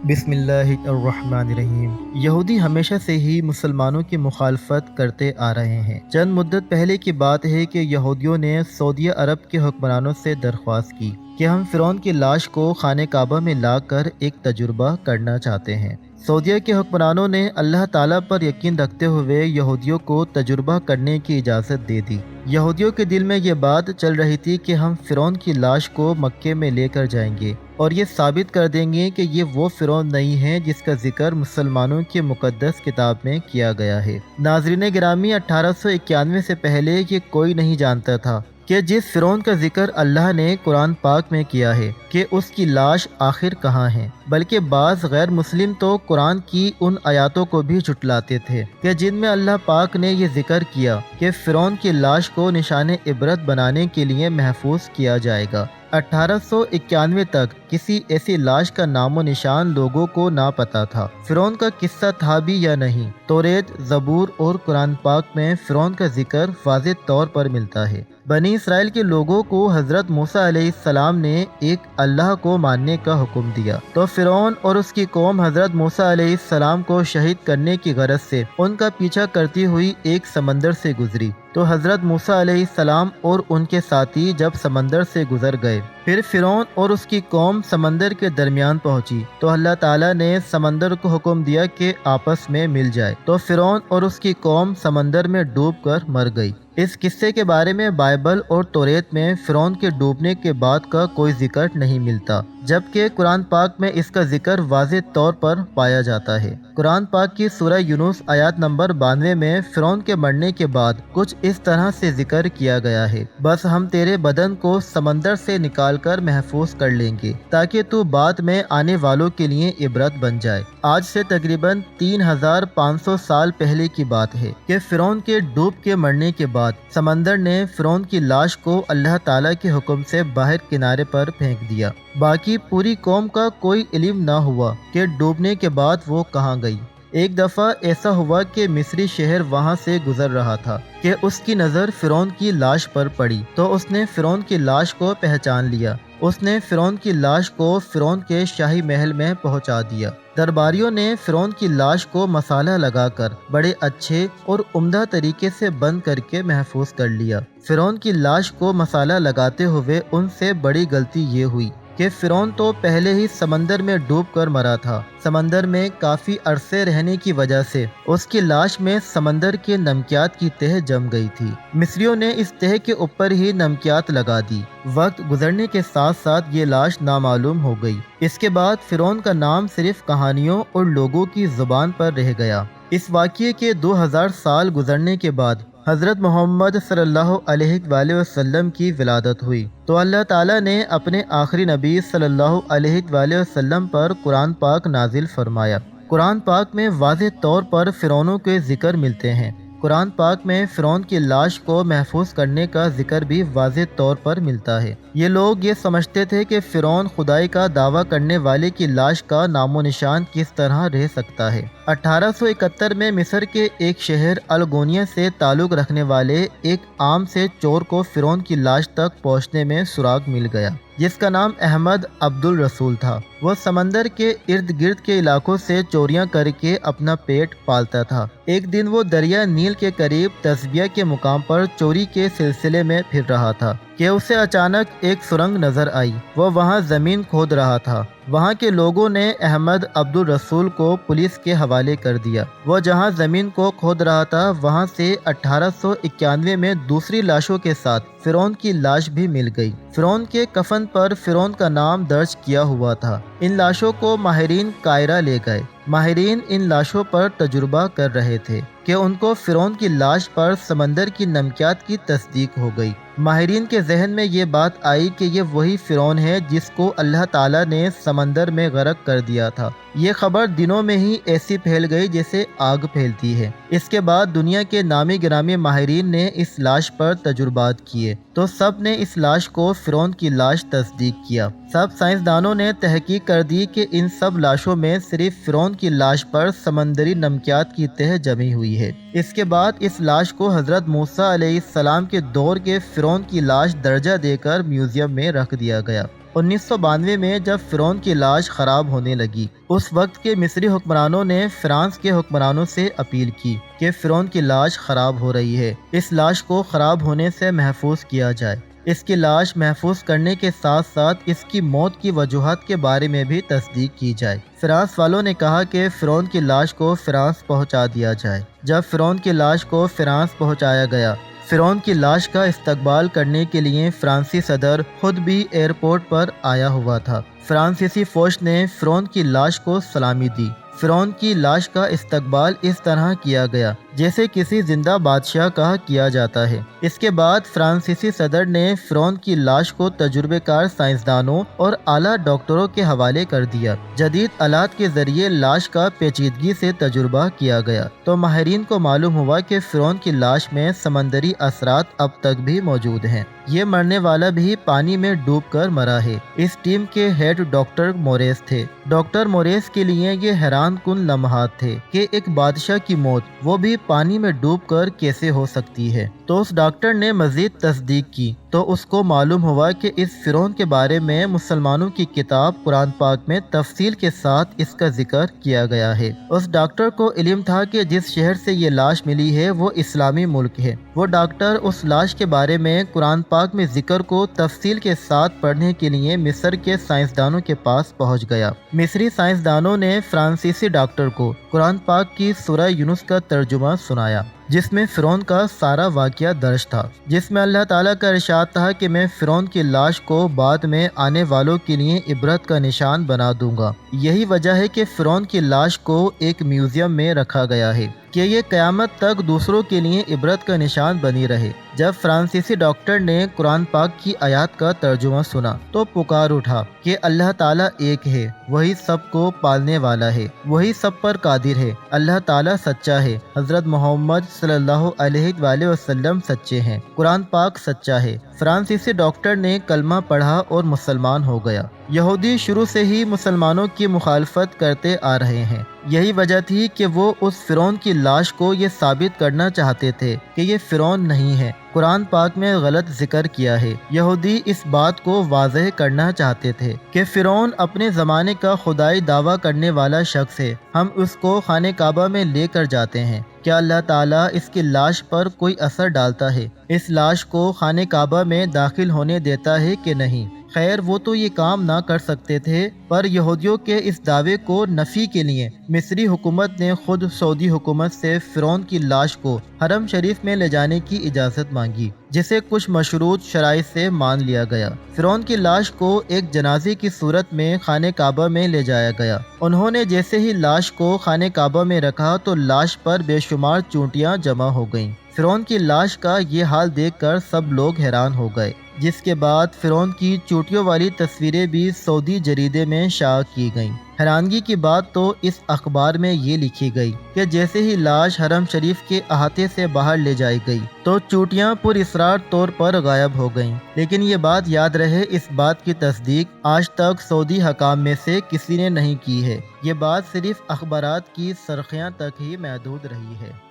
بسم اللہ الرحمن الرحیم۔ یہودی ہمیشہ سے ہی مسلمانوں کی مخالفت کرتے آ رہے ہیں۔ چند مدت پہلے کی بات ہے کہ یہودیوں نے سعودی عرب کے حکمرانوں سے درخواست کی کہ ہم فرعون کی لاش کو خانہ کعبہ میں لا کر ایک تجربہ کرنا چاہتے ہیں۔ سعودیہ کے حکمرانوں نے اللہ تعالیٰ پر یقین رکھتے ہوئے یہودیوں کو تجربہ کرنے کی اجازت دے دی۔ یہودیوں کے دل میں یہ بات چل رہی تھی کہ ہم فرعون کی لاش کو مکے میں لے کر جائیں گے اور یہ ثابت کر دیں گے کہ یہ وہ فرعون نہیں ہے جس کا ذکر مسلمانوں کی مقدس کتاب میں کیا گیا ہے۔ ناظرین گرامی، 1891 سے پہلے یہ کوئی نہیں جانتا تھا کہ جس فرعون کا ذکر اللہ نے قرآن پاک میں کیا ہے کہ اس کی لاش آخر کہاں ہے، بلکہ بعض غیر مسلم تو قرآن کی ان آیاتوں کو بھی جھٹلاتے تھے کہ جن میں اللہ پاک نے یہ ذکر کیا کہ فرعون کی لاش کو نشان عبرت بنانے کے لیے محفوظ کیا جائے گا۔ 1891 تک کسی ایسی لاش کا نام و نشان لوگوں کو نہ پتا تھا۔ فرعون کا قصہ تھا بھی یا نہیں۔ توریت، زبور اور قرآن پاک میں فرعون کا ذکر واضح طور پر ملتا ہے۔ بنی اسرائیل کے لوگوں کو حضرت موسیٰ علیہ السلام نے ایک اللہ کو ماننے کا حکم دیا تو فرعون اور اس کی قوم حضرت موسیٰ علیہ السلام کو شہید کرنے کی غرض سے ان کا پیچھا کرتی ہوئی ایک سمندر سے گزری۔ تو حضرت موسیٰ علیہ السلام اور ان کے ساتھی جب سمندر سے گزر گئے، پھر فرعون اور اس کی قوم سمندر کے درمیان پہنچی تو اللہ تعالیٰ نے سمندر کو حکم دیا کہ آپس میں مل جائے، تو فرعون اور اس کی قوم سمندر میں ڈوب کر مر گئی۔ اس قصے کے بارے میں بائبل اور توریت میں فرعون کے ڈوبنے کے بعد کا کوئی ذکر نہیں ملتا، جبکہ قرآن پاک میں اس کا ذکر واضح طور پر پایا جاتا ہے۔ قرآن پاک کی سورہ یونس آیات نمبر 92 میں فرعون کے مرنے کے بعد کچھ اس طرح سے ذکر کیا گیا ہے: بس ہم تیرے بدن کو سمندر سے نکال کر محفوظ کر لیں گے تاکہ تو بعد میں آنے والوں کے لیے عبرت بن جائے۔ آج سے تقریباً 3500 سال پہلے کی بات ہے کہ فرعون کے ڈوب کے مرنے کے بعد سمندر نے فرعون کی لاش کو اللہ تعالیٰ کے حکم سے باہر کنارے پر پھینک دیا۔ باقی پوری قوم کا کوئی علم نہ ہوا کہ ڈوبنے کے بعد وہ کہاں گئی۔ ایک دفعہ ایسا ہوا کہ مصری شہر وہاں سے گزر رہا تھا کہ اس کی نظر فرعون کی لاش پر پڑی تو اس نے فرعون کی لاش کو پہچان لیا۔ اس نے فرعون کی لاش کو فرعون کے شاہی محل میں پہنچا دیا۔ درباریوں نے فرعون کی لاش کو مسالہ لگا کر بڑے اچھے اور عمدہ طریقے سے بند کر کے محفوظ کر لیا۔ فرعون کی لاش کو مسالہ لگاتے ہوئے ان سے بڑی غلطی یہ ہوئی کہ فرعون تو پہلے ہی سمندر میں ڈوب کر مرا تھا۔ سمندر میں کافی عرصے رہنے کی وجہ سے اس کی لاش میں سمندر کے نمکیات کی تہ جم گئی تھی۔ مصریوں نے اس تہ کے اوپر ہی نمکیات لگا دی۔ وقت گزرنے کے ساتھ ساتھ یہ لاش نامعلوم ہو گئی۔ اس کے بعد فرعون کا نام صرف کہانیوں اور لوگوں کی زبان پر رہ گیا۔ اس واقعے کے 2000 سال گزرنے کے بعد حضرت محمد صلی اللہ علیہ وآلہ وسلم کی ولادت ہوئی تو اللہ تعالیٰ نے اپنے آخری نبی صلی اللہ علیہ وآلہ وسلم پر قرآن پاک نازل فرمایا۔ قرآن پاک میں واضح طور پر فرعونوں کے ذکر ملتے ہیں۔ قرآن پاک میں فرعون کی لاش کو محفوظ کرنے کا ذکر بھی واضح طور پر ملتا ہے۔ یہ لوگ یہ سمجھتے تھے کہ فرعون خدائی کا دعویٰ کرنے والے کی لاش کا نام و نشان کس طرح رہ سکتا ہے۔ 1871 میں مصر کے ایک شہر الگونیا سے تعلق رکھنے والے ایک عام سے چور کو فرعون کی لاش تک پہنچنے میں سراغ مل گیا، جس کا نام احمد عبد الرسول تھا۔ وہ سمندر کے ارد گرد کے علاقوں سے چوریاں کر کے اپنا پیٹ پالتا تھا۔ ایک دن وہ دریا نیل کے قریب تسبیہ کے مقام پر چوری کے سلسلے میں پھر رہا تھا کہ اسے اچانک ایک سرنگ نظر آئی۔ وہ وہاں زمین کھود رہا تھا۔ وہاں کے لوگوں نے احمد عبد الرسول کو پولیس کے حوالے کر دیا۔ وہ جہاں زمین کو کھود رہا تھا وہاں سے 1891 میں دوسری لاشوں کے ساتھ فرعون کی لاش بھی مل گئی۔ فرعون کے کفن پر فرعون کا نام درج کیا ہوا تھا۔ ان لاشوں کو ماہرین قاہرہ لے گئے۔ ماہرین ان لاشوں پر تجربہ کر رہے تھے کہ ان کو فرعون کی لاش پر سمندر کی نمکیات کی تصدیق ہو گئی۔ ماہرین کے ذہن میں یہ بات آئی کہ یہ وہی فرعون ہے جس کو اللہ تعالیٰ نے سمندر میں غرق کر دیا تھا۔ یہ خبر دنوں میں ہی ایسی پھیل گئی جیسے آگ پھیلتی ہے۔ اس کے بعد دنیا کے نامی گرامی ماہرین نے اس لاش پر تجربات کیے تو سب نے اس لاش کو فرعون کی لاش تصدیق کیا۔ سب سائنسدانوں نے تحقیق کر دی کہ ان سب لاشوں میں صرف فرعون کی لاش پر سمندری نمکیات کی تہ جمی ہوئی ہے۔ اس کے بعد اس لاش کو حضرت موسیٰ علیہ السلام کے دور کے فرعون کی لاش درجہ دے کر میوزیم میں رکھ دیا گیا 1992 میں جب فرعون کی لاش خراب ہونے لگی، اس وقت کے مصری حکمرانوں نے فرانس کے حکمرانوں سے اپیل کی کہ فرعون کی لاش خراب ہو رہی ہے، اس لاش کو خراب ہونے سے محفوظ کیا جائے۔ اس کی لاش محفوظ کرنے کے ساتھ ساتھ اس کی موت کی وجوہات کے بارے میں بھی تصدیق کی جائے۔ فرانس والوں نے کہا کہ فرعون کی لاش کو فرانس پہنچا دیا جائے۔ جب فرعون کی لاش کو فرانس پہنچایا گیا، فرعون کی لاش کا استقبال کرنے کے لیے فرانسیسی صدر خود بھی ایئرپورٹ پر آیا ہوا تھا۔ فرانسیسی فوج نے فرعون کی لاش کو سلامی دی۔ فرعون کی لاش کا استقبال اس طرح کیا گیا جیسے کسی زندہ بادشاہ کا کیا جاتا ہے۔ اس کے بعد فرانسیسی صدر نے فرعون کی لاش کو تجربے کار سائنسدانوں اور اعلیٰ ڈاکٹروں کے حوالے کر دیا۔ جدید آلات کے ذریعے لاش کا پیچیدگی سے تجربہ کیا گیا تو ماہرین کو معلوم ہوا کہ فرعون کی لاش میں سمندری اثرات اب تک بھی موجود ہیں۔ یہ مرنے والا بھی پانی میں ڈوب کر مرا ہے۔ اس ٹیم کے ہیڈ ڈاکٹر موریس تھے۔ ڈاکٹر موریس کے لیے یہ حیران کن لمحات تھے کہ ایک بادشاہ کی موت، وہ بھی پانی میں ڈوب کر، کیسے ہو سکتی ہے۔ تو اس ڈاکٹر نے مزید تصدیق کی تو اس کو معلوم ہوا کہ اس فرعون کے بارے میں مسلمانوں کی کتاب قرآن پاک میں تفصیل کے ساتھ اس کا ذکر کیا گیا ہے۔ اس ڈاکٹر کو علم تھا کہ جس شہر سے یہ لاش ملی ہے وہ اسلامی ملک ہے۔ وہ ڈاکٹر اس لاش کے بارے میں قرآن پاک میں ذکر کو تفصیل کے ساتھ پڑھنے کے لیے مصر کے سائنسدانوں کے پاس پہنچ گیا۔ مصری سائنسدانوں نے فرانسیسی ڈاکٹر کو قرآن پاک کی سورہ یونس کا ترجمہ سنایا، جس میں فرعون کا سارا واقعہ درج تھا، جس میں اللہ تعالیٰ کا ارشاد تھا کہ میں فرعون کی لاش کو بعد میں آنے والوں کے لیے عبرت کا نشان بنا دوں گا۔ یہی وجہ ہے کہ فرعون کی لاش کو ایک میوزیم میں رکھا گیا ہے کہ یہ قیامت تک دوسروں کے لیے عبرت کا نشان بنی رہے۔ جب فرانسیسی ڈاکٹر نے قرآن پاک کی آیات کا ترجمہ سنا تو پکار اٹھا کہ اللہ تعالیٰ ایک ہے، وہی سب کو پالنے والا ہے، وہی سب پر قادر ہے، اللہ تعالیٰ سچا ہے، حضرت محمد صلی اللہ علیہ وآلہ وسلم سچے ہیں، قرآن پاک سچا ہے۔ فرانسیسی ڈاکٹر نے کلمہ پڑھا اور مسلمان ہو گیا۔ یہودی شروع سے ہی مسلمانوں کی مخالفت کرتے آ رہے ہیں۔ یہی وجہ تھی کہ وہ اس فرعون کی لاش کو یہ ثابت کرنا چاہتے تھے کہ یہ فرعون نہیں ہے، قرآن پاک میں غلط ذکر کیا ہے۔ یہودی اس بات کو واضح کرنا چاہتے تھے کہ فرعون اپنے زمانے کا خدائی دعویٰ کرنے والا شخص ہے، ہم اس کو خانہ کعبہ میں لے کر جاتے ہیں، کیا اللہ تعالیٰ اس کی لاش پر کوئی اثر ڈالتا ہے؟ اس لاش کو خانہ کعبہ میں داخل ہونے دیتا ہے کہ نہیں؟ خیر وہ تو یہ کام نہ کر سکتے تھے، پر یہودیوں کے اس دعوے کو نفی کے لیے مصری حکومت نے خود سعودی حکومت سے فرعون کی لاش کو حرم شریف میں لے جانے کی اجازت مانگی، جسے کچھ مشروط شرائط سے مان لیا گیا۔ فرعون کی لاش کو ایک جنازے کی صورت میں خانہ کعبہ میں لے جایا گیا۔ انہوں نے جیسے ہی لاش کو خانہ کعبہ میں رکھا تو لاش پر بے شمار چونٹیاں جمع ہو گئیں۔ فرعون کی لاش کا یہ حال دیکھ کر سب لوگ حیران ہو گئے، جس کے بعد فرعون کی چوٹیوں والی تصویریں بھی سعودی جریدے میں شائع کی گئیں۔ حیرانگی کی بات تو اس اخبار میں یہ لکھی گئی کہ جیسے ہی لاش حرم شریف کے احاطے سے باہر لے جائی گئی تو چوٹیاں پر اصرار طور پر غائب ہو گئیں۔ لیکن یہ بات یاد رہے، اس بات کی تصدیق آج تک سعودی حکام میں سے کسی نے نہیں کی ہے۔ یہ بات صرف اخبارات کی سرخیاں تک ہی محدود رہی ہے۔